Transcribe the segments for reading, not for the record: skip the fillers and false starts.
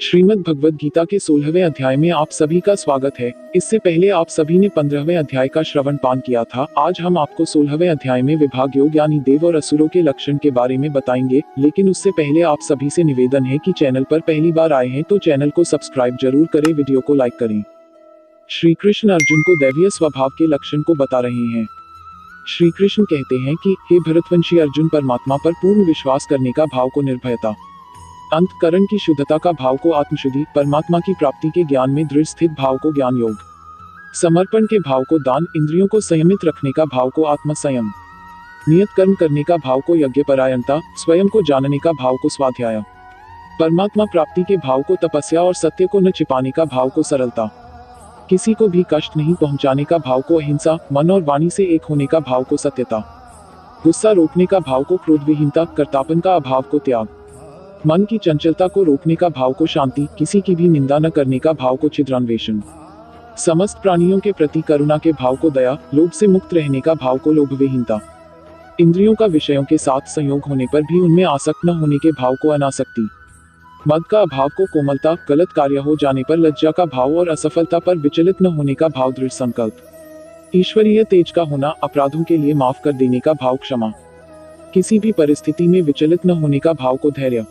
श्रीमद् भगवद गीता के 16वें अध्याय में आप सभी का स्वागत है। इससे पहले आप सभी ने 15वें अध्याय का श्रवण पान किया था। आज हम आपको 16वें अध्याय में विभाग योग यानी देव और असुरों के लक्षण के बारे में बताएंगे, लेकिन उससे पहले आप सभी से निवेदन है कि चैनल पर पहली बार आए हैं तो चैनल को सब्सक्राइब जरूर करें, वीडियो को लाइक करें। श्री कृष्ण अर्जुन को दैवीय स्वभाव के लक्षण को बता रहे हैं। श्री कृष्ण कहते हैं कि हे भरतवंशी अर्जुन, परमात्मा पर पूर्ण विश्वास करने का भाव को निर्भयता, अंतःकरण की शुद्धता का भाव को आत्मशुद्धि, परमात्मा की प्राप्ति के ज्ञान में दृढ़ स्थित भाव को ज्ञान योग, समर्पण के भाव को दान, इंद्रियों को संयमित रखने का भाव को आत्म संयम, नियत कर्म करने का भाव को यज्ञपरायणता, स्वयं को जानने का भाव को स्वाध्याय, परमात्मा प्राप्ति के भाव को तपस्या और सत्य को न छिपाने का भाव को सरलता, किसी को भी कष्ट नहीं पहुंचाने का भाव को अहिंसा, मन और वाणी से एक होने का भाव को सत्यता, गुस्सा रोकने का भाव को क्रोध विहीनता, कर्तापन का अभाव को त्याग, मन की चंचलता को रोकने का भाव को शांति, किसी की भी निंदा न करने का भाव को छिद्रान्वेषण, समस्त प्राणियों के प्रति करुणा के भाव को दया, लोभ से मुक्त रहने का भाव को लोभ विहीनता, इंद्रियों का विषयों के साथ संयोग होने पर भी उनमें आसक्त न होने के भाव को अनासक्ति, मद का अभाव को कोमलता, गलत कार्य हो जाने पर लज्जा का भाव और असफलता पर विचलित न होने का भाव दृढ़ संकल्प, ईश्वरीय तेज का होना, अपराधों के लिए माफ कर देने का भाव क्षमा, किसी भी परिस्थिति में विचलित न होने का भाव को धैर्य,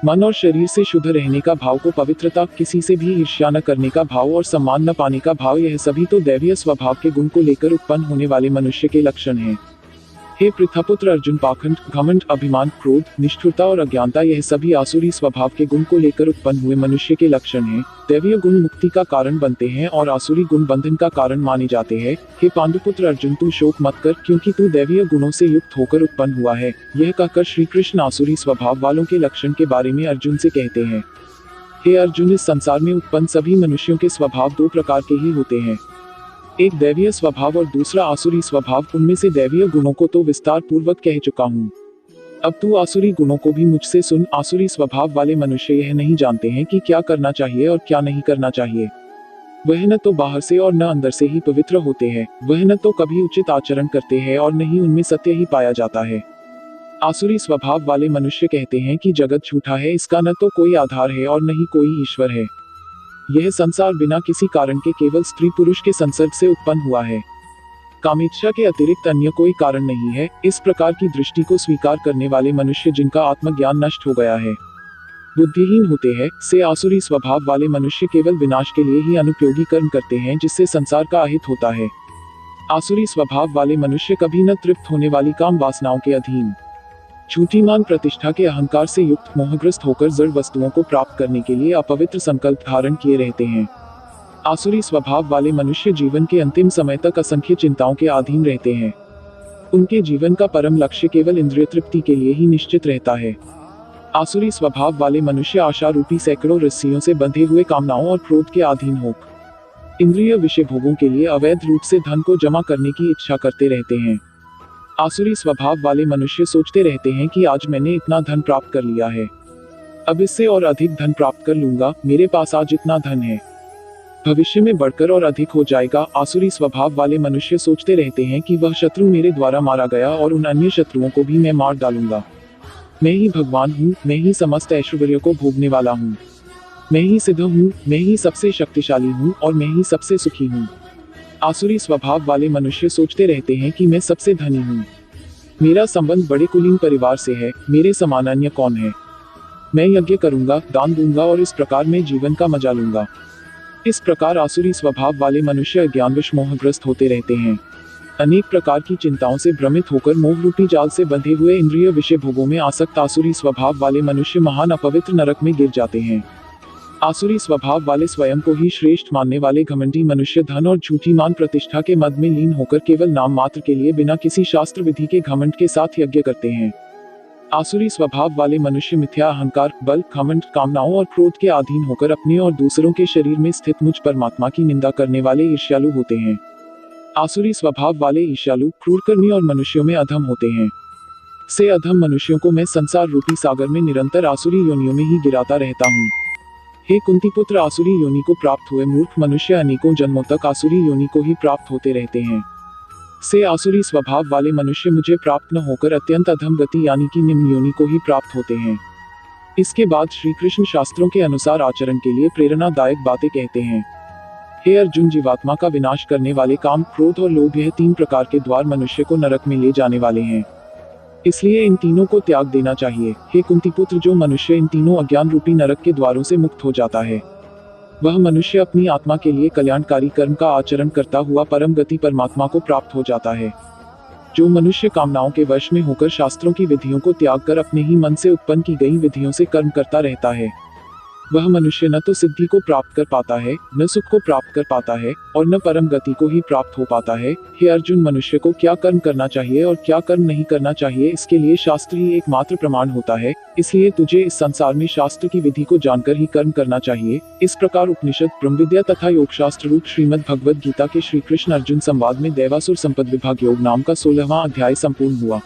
मन और शरीर से शुद्ध रहने का भाव को पवित्रता, किसी से भी ईर्ष्या न करने का भाव और सम्मान न पाने का भाव, यह सभी तो दैवीय स्वभाव के गुण को लेकर उत्पन्न होने वाले मनुष्य के लक्षण हैं। हे पृथापुत्र अर्जुन, पाखंड, घमंड, अभिमान, क्रोध, निष्ठुरता और अज्ञानता, यह सभी आसुरी स्वभाव के गुण को लेकर उत्पन्न हुए मनुष्य के लक्षण हैं। दैवीय गुण मुक्ति का कारण बनते हैं और आसुरी गुण बंधन का कारण माने जाते हैं। हे पांडुपुत्र अर्जुन, तू शोक मत कर, क्योंकि तू दैवीय गुणों से युक्त होकर उत्पन्न हुआ है। यह कहकर श्री कृष्ण आसुरी स्वभाव वालों के लक्षण के बारे में अर्जुन से कहते हैं। हे अर्जुन, इस संसार में उत्पन्न सभी मनुष्यों के स्वभाव दो प्रकार के ही होते हैं, एक दैवीय स्वभाव और दूसरा आसुरी स्वभाव। उनमें से दैवीय गुणों को तो विस्तार पूर्वक कह चुका हूँ, अब तू आसुरी गुणों को भी मुझसे सुन। आसुरी स्वभाव वाले मनुष्य यह नहीं जानते हैं कि क्या करना चाहिए और क्या नहीं करना चाहिए। वह न तो बाहर से और न अंदर से ही पवित्र होते हैं, वह न तो कभी उचित आचरण करते हैं और न ही उनमें सत्य ही पाया जाता है। आसुरी स्वभाव वाले मनुष्य कहते हैं कि जगत झूठा है, इसका न तो कोई आधार है और न ही कोई ईश्वर है। यह संसार बिना किसी कारण के केवल स्त्री पुरुष के संसर्ग से उत्पन्न हुआ है, कामेच्छा के अतिरिक्त अन्य कोई कारण नहीं है। इस प्रकार की दृष्टि को स्वीकार करने वाले मनुष्य, जिनका आत्मज्ञान नष्ट हो गया है, बुद्धिहीन होते हैं। से आसुरी स्वभाव वाले मनुष्य केवल विनाश के लिए ही अनुपयोगी कर्म करते हैं, जिससे संसार का अहित होता है। आसुरी स्वभाव वाले मनुष्य कभी न तृप्त होने वाली काम वासनाओं के अधीन, झूठी मान प्रतिष्ठा के अहंकार से युक्त मोहग्रस्त होकर जड़ वस्तुओं को प्राप्त करने के लिए अपवित्र संकल्प धारण किए रहते हैं। आसुरी स्वभाव वाले मनुष्य जीवन के अंतिम समय तक असंख्य चिंताओं के अधीन रहते हैं। उनके जीवन का परम लक्ष्य केवल इंद्रिय तृप्ति के लिए ही निश्चित रहता है। आसुरी स्वभाव वाले मनुष्य आशा रूपी सैकड़ों रस्सियों से बंधे हुए कामनाओं और क्रोध के अधीन होकर इंद्रिय विषय भोगों के लिए अवैध रूप से धन को जमा करने की इच्छा करते रहते हैं। आसुरी स्वभाव वाले मनुष्य सोचते रहते हैं कि आज मैंने इतना धन प्राप्त कर लिया है, अब इससे और अधिक धन प्राप्त कर लूंगा, मेरे पास आज इतना धन है, भविष्य में बढ़कर और अधिक हो जाएगा। आसुरी स्वभाव वाले मनुष्य सोचते रहते हैं कि वह शत्रु मेरे द्वारा मारा गया और उन अन्य शत्रुओं को भी मैं मार डालूंगा। मैं ही भगवान हूँ, मैं ही समस्त ऐश्वर्य को भोगने वाला हूँ, मैं ही सिद्ध हूँ, मैं ही सबसे शक्तिशाली हूँ और मैं ही सबसे सुखी हूँ। आसुरी स्वभाव वाले मनुष्य सोचते रहते हैं कि मैं सबसे धनी हूँ, मेरा संबंध बड़े कुलीन परिवार से है, मेरे समान अन्य कौन है, मैं यज्ञ करूंगा, दान दूंगा और इस प्रकार मैं जीवन का मजा लूंगा। इस प्रकार आसुरी स्वभाव वाले मनुष्य अज्ञानवश मोहग्रस्त होते रहते हैं। अनेक प्रकार की चिंताओं से भ्रमित होकर मोह रूपी जाल से बंधे हुए इंद्रिय विषय भोगों में आसक्त आसुरी स्वभाव वाले मनुष्य महान अपवित्र नरक में गिर जाते हैं। आसुरी स्वभाव वाले स्वयं को ही श्रेष्ठ मानने वाले घमंडी मनुष्य धन और झूठी मान प्रतिष्ठा के मद में लीन होकर केवल नाम मात्र के लिए बिना किसी शास्त्र विधि के घमंड के साथ यज्ञ करते हैं। आसुरी स्वभाव वाले मनुष्य मिथ्या अहंकार, बल, घमंड, कामनाओं और क्रोध के अधीन होकर अपने और दूसरों के शरीर में स्थित मुझ परमात्मा की निंदा करने वाले ईर्ष्यालु होते हैं। आसुरी स्वभाव वाले ईर्ष्यालु, क्रूरकर्मी और मनुष्यों में अधम होते हैं। से अधम मनुष्यों को मैं संसार रूपी सागर में निरंतर आसुरी योनियों में ही गिराता रहता हूँ। हे कुंती पुत्र, आसुरी योनि को प्राप्त हुए मूर्ख मनुष्य अनेकों जन्मों तक आसुरी योनि को ही प्राप्त होते रहते हैं। से आसुरी स्वभाव वाले मनुष्य मुझे प्राप्त न होकर अत्यंत अधम गति यानी कि निम्न योनि को ही प्राप्त होते हैं। इसके बाद श्री कृष्ण शास्त्रों के अनुसार आचरण के लिए प्रेरणादायक बातें कहते हैं। हे अर्जुन, जीवात्मा का विनाश करने वाले काम, क्रोध और लोभ, यह 3 प्रकार के द्वार मनुष्य को नरक में ले जाने वाले हैं। इसलिए इन तीनों को त्याग देना चाहिए। हे कुंती पुत्र, जो मनुष्य इन तीनों अज्ञान रूपी नरक के द्वारों से मुक्त हो जाता है, वह मनुष्य अपनी आत्मा के लिए कल्याणकारी कर्म का आचरण करता हुआ परम गति परमात्मा को प्राप्त हो जाता है। जो मनुष्य कामनाओं के वश में होकर शास्त्रों की विधियों को त्याग कर अपने ही मन से उत्पन्न की गई विधियों से कर्म करता रहता है, वह मनुष्य न तो सिद्धि को प्राप्त कर पाता है, न सुख को प्राप्त कर पाता है, और न परम गति को ही प्राप्त हो पाता है। हे अर्जुन, मनुष्य को क्या कर्म करना चाहिए और क्या कर्म नहीं करना चाहिए, इसके लिए शास्त्र ही एकमात्र प्रमाण होता है। इसलिए तुझे इस संसार में शास्त्र की विधि को जानकर ही कर्म करना चाहिए। इस प्रकार उपनिषद, ब्रह्म विद्या तथा योग शास्त्र रूप श्रीमद् भगवद गीता के श्री कृष्ण अर्जुन संवाद में दैवासुर संपद विभाग योग नाम का 16वां अध्याय संपूर्ण हुआ।